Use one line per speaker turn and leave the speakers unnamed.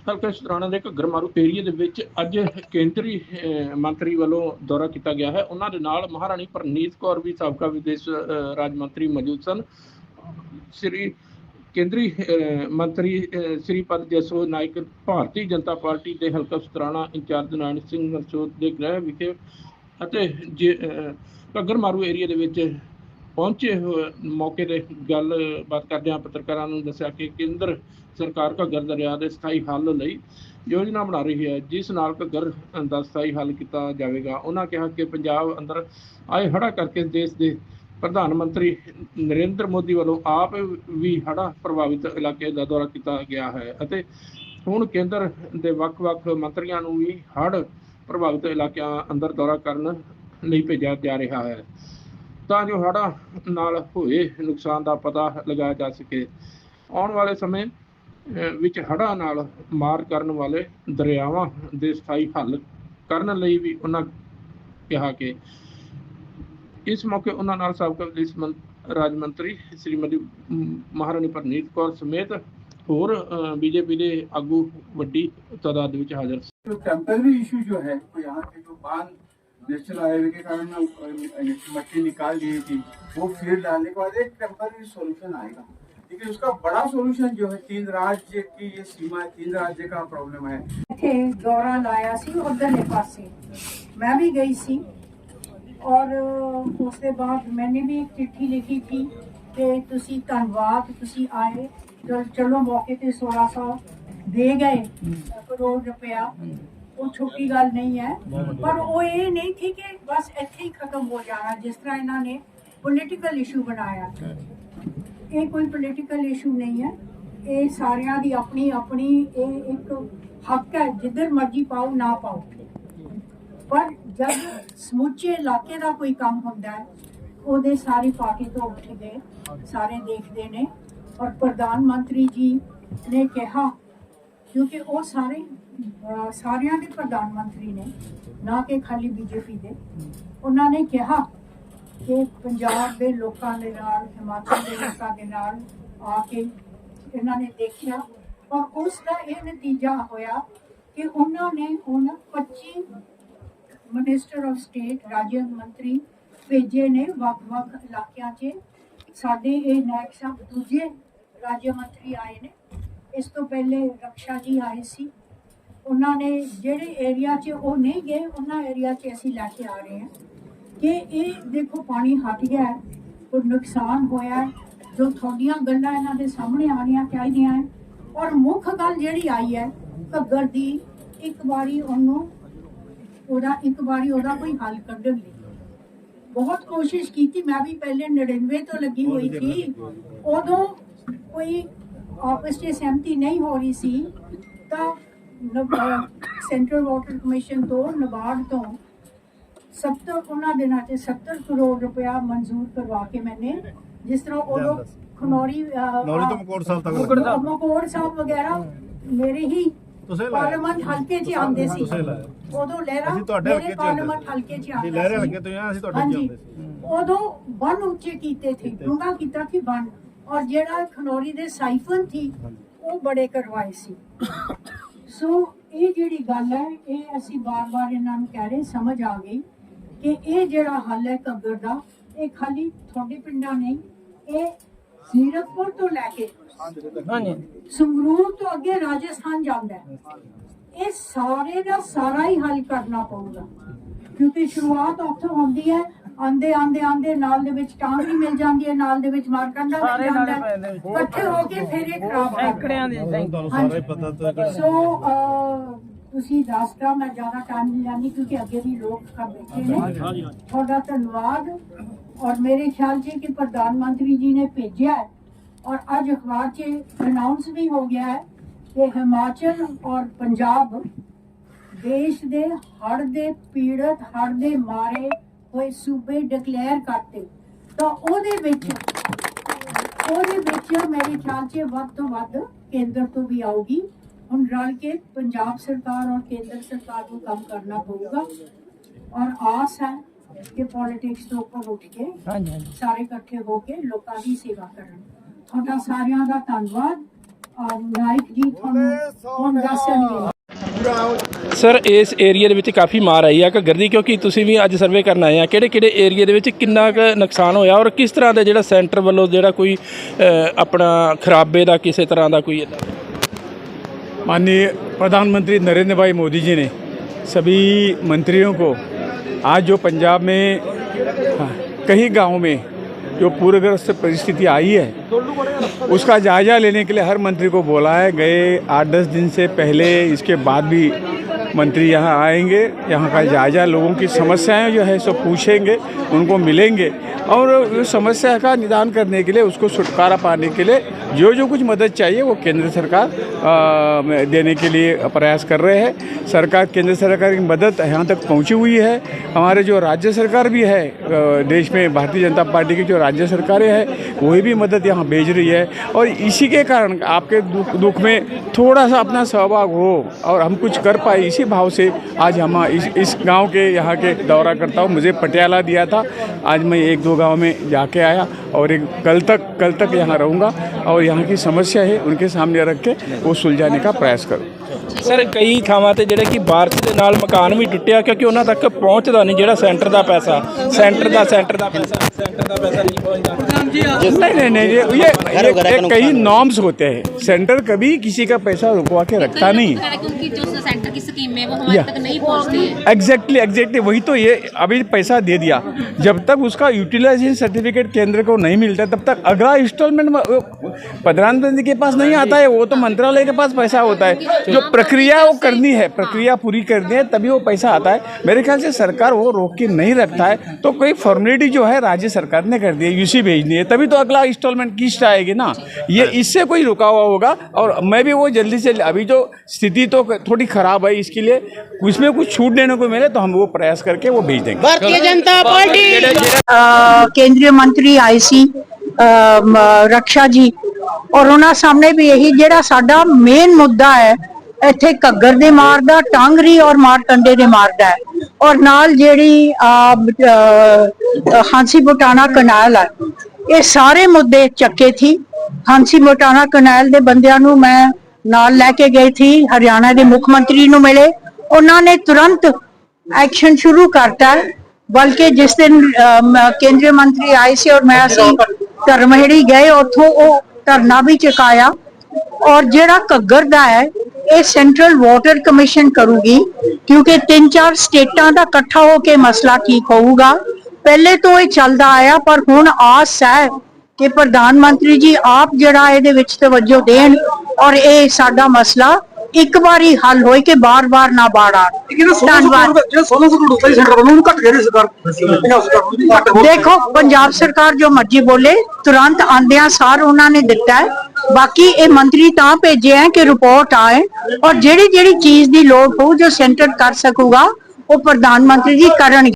ਹਲਕਾ ਸ਼ਤਰਾਣਾ ਦੇ ਘੱਗਰ ਮਾਰੂ ਏਰੀਏ ਦੇ ਵਿੱਚ ਅੱਜ ਕੇਂਦਰੀ ਮੰਤਰੀ ਵੱਲੋਂ ਦੌਰਾ ਕੀਤਾ ਗਿਆ ਹੈ। ਉਹਨਾਂ ਦੇ ਨਾਲ ਮਹਾਰਾਣੀ ਪ੍ਰਨੀਤ ਕੌਰ ਵੀ ਸਾਬਕਾ ਵਿਦੇਸ਼ ਰਾਜ ਮੰਤਰੀ ਮੌਜੂਦ ਸਨ। ਸ੍ਰੀ ਕੇਂਦਰੀ ਮੰਤਰੀ ਸ੍ਰੀਪਦ ਜੈਸੋ ਨਾਇਕ ਭਾਰਤੀ ਜਨਤਾ ਪਾਰਟੀ ਦੇ ਹਲਕਾ ਸ਼ਤਰਾਣਾ ਇੰਚਾਰਜ ਨਾਰਾਇਣ ਸਿੰਘ ਨਰਸੋਤ ਦੇ ਗ੍ਰਹਿ ਵਿਖੇ ਅਤੇ ਘੱਗਰ ਮਾਰੂ ਏਰੀਏ ਦੇ ਵਿੱਚ ਪਹੁੰਚੇ ਮੌਕੇ ਤੇ ਗੱਲਬਾਤ ਕਰਦਿਆਂ ਪੱਤਰਕਾਰਾਂ ਨੂੰ ਦੱਸਿਆ ਕਿ ਕੇਂਦਰ ਸਰਕਾਰ ਘੱਗਰ ਦਰਿਆ ਦੇ ਸਥਾਈ ਹੱਲ ਲਈ ਯੋਜਨਾ ਬਣਾ ਰਹੀ ਹੈ, ਜਿਸ ਨਾਲ ਘੱਗਰ ਦਾ ਸਥਾਈ ਹੱਲ ਕੀਤਾ ਜਾਵੇਗਾ। ਉਹਨਾਂ ਕਿਹਾ ਕਿ ਪੰਜਾਬ ਅੰਦਰ ਆਏ ਹੜ੍ਹਾਂ ਕਰਕੇ ਦੇਸ਼ ਦੇ ਪ੍ਰਧਾਨ ਮੰਤਰੀ ਨਰਿੰਦਰ ਮੋਦੀ ਵੱਲੋਂ ਆਪ ਵੀ ਹੜ੍ਹਾਂ ਪ੍ਰਭਾਵਿਤ ਇਲਾਕੇ ਦਾ ਦੌਰਾ ਕੀਤਾ ਗਿਆ ਹੈ ਅਤੇ ਹੁਣ ਕੇਂਦਰ ਦੇ ਵੱਖ-ਵੱਖ ਮੰਤਰੀਆਂ ਨੂੰ ਵੀ ਹੜ੍ਹ ਪ੍ਰਭਾਵਿਤ ਇਲਾਕਿਆਂ ਅੰਦਰ ਦੌਰਾ ਕਰਨ ਲਈ ਭੇਜਿਆ ਜਾ ਰਿਹਾ ਹੈ, ਤਾਂ ਜੋ ਹੜ੍ਹਾਂ ਨਾਲ ਹੋਏ ਨੁਕਸਾਨ ਦਾ ਪਤਾ ਲਗਾਇਆ ਜਾ ਸਕੇ। ਆਉਣ ਵਾਲੇ ਸਮੇਂ ਵਿੱਚ ਹੜ੍ਹਾਂ ਨਾਲ ਮਾਰ ਕਰਨ ਵਾਲੇ ਦਰਿਆਵਾਂ ਦੇ ਸਥਾਈ ਹੱਲ ਕਰਨ ਲਈ ਵੀ ਉਹਨਾਂ ਕਿਹਾ ਕਿ ਇਸ ਮੌਕੇ ਉਹਨਾਂ ਨਾਲ ਸਾਬਕਾ ਵਿਦੇਸ਼ ਰਾਜ ਮੰਤਰੀ श्रीमती ਮਹਾਰਾਣੀ ਪ੍ਰਨੀਤ ਕੌਰ ਸਮੇਤ ਹੋਰ बीजेपी ਦੇ ਆਗੂ ਵੱਡੀ ਤਾਦਾਦ ਵਿੱਚ ਹਾਜ਼ਰ ਸੀ।
टेम्पररी इशू जो है तो यहाँ के जो बांध नेशनल हाईवे के कारण मट्टी निकाल दी थी, वो फिर डालने के बाद एक टेम्पररी सॉल्यूशन आएगा, लेकिन उसका बड़ा सॉल्यूशन जो है 3 राज्य की ये सीमा है, 3 राज्य का प्रॉब्लम है।
थे दौरा लाया सी उधरले पासे मैं भी गई सी और उसके बाद मैंने भी एक चिट्ठी लिखी थी कि तुसी धन्यवाद तुसी आए चलो मौके ते 1600 दे गए करोड़ रुपया, वो छोटी गल नहीं है, पर वो ये नहीं थी कि बस इत्थे ही खत्म हो जाना जिस तरह इन्होंने पॉलिटिकल इशू बनाया। ये कोई पॉलिटिकल इशू नहीं है, ये सारियां दी अपनी अपनी एक हक है, जिधर मर्जी पाओ ना पाओ, पर जब समुचे इलाके का कोई काम होता है ਉਹਦੇ सारी पार्टी तो उठ गए, सारे देखते ने और प्रधानमंत्री जी ने कहा, क्योंकि वो सारे सारियां दे प्रधानमंत्री ने ना कि खाली बीजेपी दे, उन्होंने कहा कि पंजाब के लोगों के नाल हिमाचल के लोगों के नाल आके इन्होंने देखा और उसका ये नतीजा होया कि उन्होंने हुण 25 मिनिस्टर ऑफ स्टेट राज्य मंत्री भेजे ने ਵੱਖ-ਵੱਖ ਇਲਾਕਿਆਂ 'ਚ। ਸਾਡੇ ਇਹ ਨਾਇਕ ਸਾਹਿਬ ਦੂਜੇ ਰਾਜ ਮੰਤਰੀ ਆਏ ਨੇ, ਇਸ ਤੋਂ ਪਹਿਲੇ ਰਕਸ਼ਾ ਜੀ ਆਏ ਸੀ। ਉਹਨਾਂ ਨੇ ਜਿਹੜੇ ਏਰੀਆ 'ਚ ਉਹ ਨਹੀਂ ਗਏ, ਉਹਨਾਂ ਏਰੀਆ 'ਚ ਅਸੀਂ ਲੈ ਕੇ ਆ ਰਹੇ ਹਾਂ ਕਿ ਇਹ ਦੇਖੋ ਪਾਣੀ ਹਟ ਗਿਆ ਹੈ, ਕੋਈ ਨੁਕਸਾਨ ਹੋਇਆ ਹੈ, ਜੋ ਤੁਹਾਡੀਆਂ ਗੱਲਾਂ ਇਹਨਾਂ ਦੇ ਸਾਹਮਣੇ ਆਉਣੀਆਂ ਚਾਹੀਦੀਆਂ ਹਨ। ਔਰ ਮੁੱਖ ਗੱਲ ਜਿਹੜੀ ਆਈ ਹੈ ਘੱਗਰ ਦੀ, ਇੱਕ ਵਾਰੀ ਉਹਦਾ ਕੋਈ ਹੱਲ ਕੱਢਣ ਲਈ बहुत कोशिश की थी। मैं भी पहले 99 तो लगी हुई थी, उदों कोई आपस में सहमति नहीं हो रही सी, तो सेंट्रल वाटर कमीशन तो नबार्ड तो 70 उन्होंने दिनों से 70 करोड़ रुपया मंजूर करवा के मैंने, जिस तरह उदों खनौरी तो मकोड़ साहब वगैरह मेरे ही पार्लियामेंट हल्के च आंदे सी, उदों लहरा मेरे पार्लियामेंट हल्के च आंदे सी, उदों बन उच्चे कीते थे, डूंगा कीता थी बन, और जेड़ा खनौरी दे साइफन थी वो बड़े करवाए सी। सो ये जेड़ी गल है ये असी बार बार इन्हां नूं कह रहे, समझ आ गई कि ये जेड़ा हल है घग्गर दा, ये खाली थोड़े पिंडां नहीं, ये जीरकपुर तो लैके संगरूर तो अगे राजस्थान जाता है, ये सारे का सारा ही हल करना पड़ेगा, क्योंकि शुरुआत उत्थों होंदी है, आंदे आंदे आंदे नाल दे विच टांग भी मिल जाती है, नाल दे विच मारकंडा मिल जाता है, इकट्ठे होके फिर ये खराब करते। सो तुसी दसदा, मैं ज्यादा टाइम नहीं लैंदी क्योंकि अगे भी लोग बैठे ने। थोड़ा धन्यवाद, और मेरे ख्याल से कि प्रधानमंत्री जी ने भेजा है और आज अखबार से अनाउंस भी हो गया है कि हिमाचल और पंजाब देश दे हड़ दे पीड़ित हड़ दे मारे हुए सूबे डिक्लेयर करते, तो ओदे विच मेरे ख्याल से वध तो वध केंद्र तो भी आऊगी। हुण रल के पंजाब सरकार और केंद्र सरकार को काम करना पड़ेगा, और आस है कि पॉलिटिक्स तो ऊपर उठ के सारे इकट्ठे होके लोगों की सेवा करन। ਤੁਹਾਡਾ ਸਾਰਿਆਂ ਦਾ ਧੰਨਵਾਦ। ਨਾਇਕ ਜੀ ਤੁਹਾਨੂੰ ਹੁਣ ਦੱਸਣਗੇ।
ਸਰ ਇਸ ਏਰੀਆ ਦੇ ਵਿੱਚ ਕਾਫੀ ਮਾਰ ਆਈ ਆ ਘੱਗਰ ਦੀ, ਕਿਉਂਕਿ ਤੁਸੀਂ ਵੀ ਅੱਜ ਸਰਵੇ ਕਰਨ ਆਏ ਆ, ਕਿਹੜੇ ਕਿਹੜੇ ਏਰੀਆ ਦੇ ਵਿੱਚ ਕਿੰਨਾ ਕੁ ਨੁਕਸਾਨ ਹੋਇਆ ਔਰ ਕਿਸ ਤਰ੍ਹਾਂ ਦਾ ਜਿਹੜਾ ਸੈਂਟਰ ਵੱਲੋਂ ਜਿਹੜਾ ਕੋਈ ਆਪਣਾ ਖਰਾਬੇ ਦਾ ਕਿਸੇ तरह ਦਾ कोई
माननीय प्रधानमंत्री नरेंद्र भाई मोदी जी ने सभी मंत्रियों को आज जो पंजाब में कई गांवों में जो पूरग्रस्त परिस्थिति आई है उसका जायज़ा लेने के लिए हर मंत्री को बोला है। गए 8-10 दिन से पहले इसके बाद भी मंत्री यहाँ आएंगे, यहाँ का जायज़ा लोगों की समस्याएं जो है सो पूछेंगे, उनको मिलेंगे और उस समस्या का निदान करने के लिए उसको छुटकारा पाने के लिए जो जो कुछ मदद चाहिए वो केंद्र सरकार देने के लिए प्रयास कर रहे हैं। सरकार केंद्र सरकार की मदद यहाँ तक पहुँची हुई है। हमारे जो राज्य सरकार भी है देश में, भारतीय जनता पार्टी की जो राज्य सरकारें हैं वही भी मदद यहाँ भेज रही है और इसी के कारण आपके दुख में थोड़ा सा अपना सहभाग हो और हम कुछ कर पाए, इसी भाव से आज हम इस गांव के यहाँ के दौरा करता हूँ। मुझे पटियाला दिया था, आज मैं 1-2 गांव में जाके आया और कल तक यहाँ रहूँगा और यहाँ की समस्या है उनके सामने रख के वो सुलझाने का प्रयास करूँ।
ਸਰ ਕਈ ਥਾਵਾਂ ਤੇ ਜਿਹੜੇ ਕਿ ਬਾਰਿਸ਼ ਦੇ ਨਾਲ ਮਕਾਨ ਵੀ ਟੁੱਟਿਆ ਕਿਉਂਕਿ ਉਹਨਾਂ ਤੱਕ ਪਹੁੰਚਦਾ ਨਹੀਂ ਜਿਹੜਾ ਸੈਂਟਰ ਦਾ ਪੈਸਾ नहीं पहुंचता।
नहीं ये कई नॉर्म्स होते हैं। सेंटर कभी किसी का पैसा रुकवा के रखता नहीं है
क्योंकि जो सेंटर की स्कीम है वो हमारे तक नहीं पहुंचती है।
एग्जैक्टली वही तो ये अभी पैसा दे दिया, जब तक उसका यूटिलाइजेशन सर्टिफिकेट केंद्र को नहीं मिलता तब तक अगला इंस्टॉलमेंट प्रधानमंत्री के पास नहीं आता है, वो तो मंत्रालय के पास पैसा होता है। जो प्रक्रिया वो करनी है, प्रक्रिया पूरी करनी है तभी वो पैसा आता है। मेरे ख्याल से सरकार वो रोक के नहीं रखता है, तो कोई फॉर्मेलिटी जो है राज्य सरकार ने कर दी है, यूसी भेजनी है तभी तो अगला इंस्टॉलमेंट किस्त आएगी ना। ये इससे कोई रुका हुआ होगा और मैं भी वो जल्दी से, अभी जो स्थिति तो थोड़ी खराब है इसके लिए उसमें कुछ छूट देने को मिले तो हम वो प्रयास करके वो भेज देंगे।
भारतीय जनता पार्टी
केंद्रीय मंत्री आए सी रक्षा जी और उन्होंने सामने भी यही जेड़ा साडा मेन मुद्दा है ਇੱਥੇ ਘੱਗਰ ਦੇ ਮਾਰਦਾ, ਟਾਂਗਰੀ ਔਰ ਮਾਰਕੰਡੇ ਦੇ ਮਾਰਦਾ ਹੈ ਔਰ ਨਾਲ ਜਿਹੜੀ ਹਾਂਸੀ ਬਟਾਣਾ ਕਨਾਲ ਹੈ, ਇਹ ਸਾਰੇ ਮੁੱਦੇ ਚੱਕੇ ਥੀ। ਹਾਂਸੀ ਬਟਾਣਾ ਕਨਾਲ ਦੇ ਬੰਦਿਆਂ ਨੂੰ ਮੈਂ ਨਾਲ ਲੈ ਕੇ ਗਈ ਥੀ, ਹਰਿਆਣਾ ਦੇ ਮੁੱਖ ਮੰਤਰੀ ਨੂੰ ਮਿਲੇ, ਉਹਨਾਂ ਨੇ ਤੁਰੰਤ ਐਕਸ਼ਨ ਸ਼ੁਰੂ ਕਰਤਾ। ਬਲਕਿ ਜਿਸ ਦਿਨ ਕੇਂਦਰੀ ਮੰਤਰੀ ਆਏ ਸੀ ਔਰ ਮੈਂ ਅਸੀਂ ਧਰਮਹੇੜੀ ਗਏ, ਉੱਥੋਂ ਉਹ ਧਰਨਾ ਵੀ ਚੁਕਾਇਆ ਔਰ ਜਿਹੜਾ ਘੱਗਰ ਦਾ ਹੈ ਇਹ सेंट्रल वाटर कमीशन करूगी क्योंकि 3-4 स्टेटां दा इकट्ठा होके मसला ठीक होगा। पहले तो ये चलता आया पर हुण आस है कि प्रधानमंत्री जी आप जड़ा इहदे विच तवज्जो देन और ये साडा मसला एक बारी हल होए कि बार बार ना बाढ़ आ। देखो पंजाब सरकार जो मर्जी बोले तुरंत आंदिया सार उन्होंने दिता है। बाकी ये मंत्री तां भेजे हैं कि रिपोर्ट आए और जेड़ी जेड़ी चीज की लोड़ हो जो सेंटर कर सकूगा वो प्रधानमंत्री जी करनगे।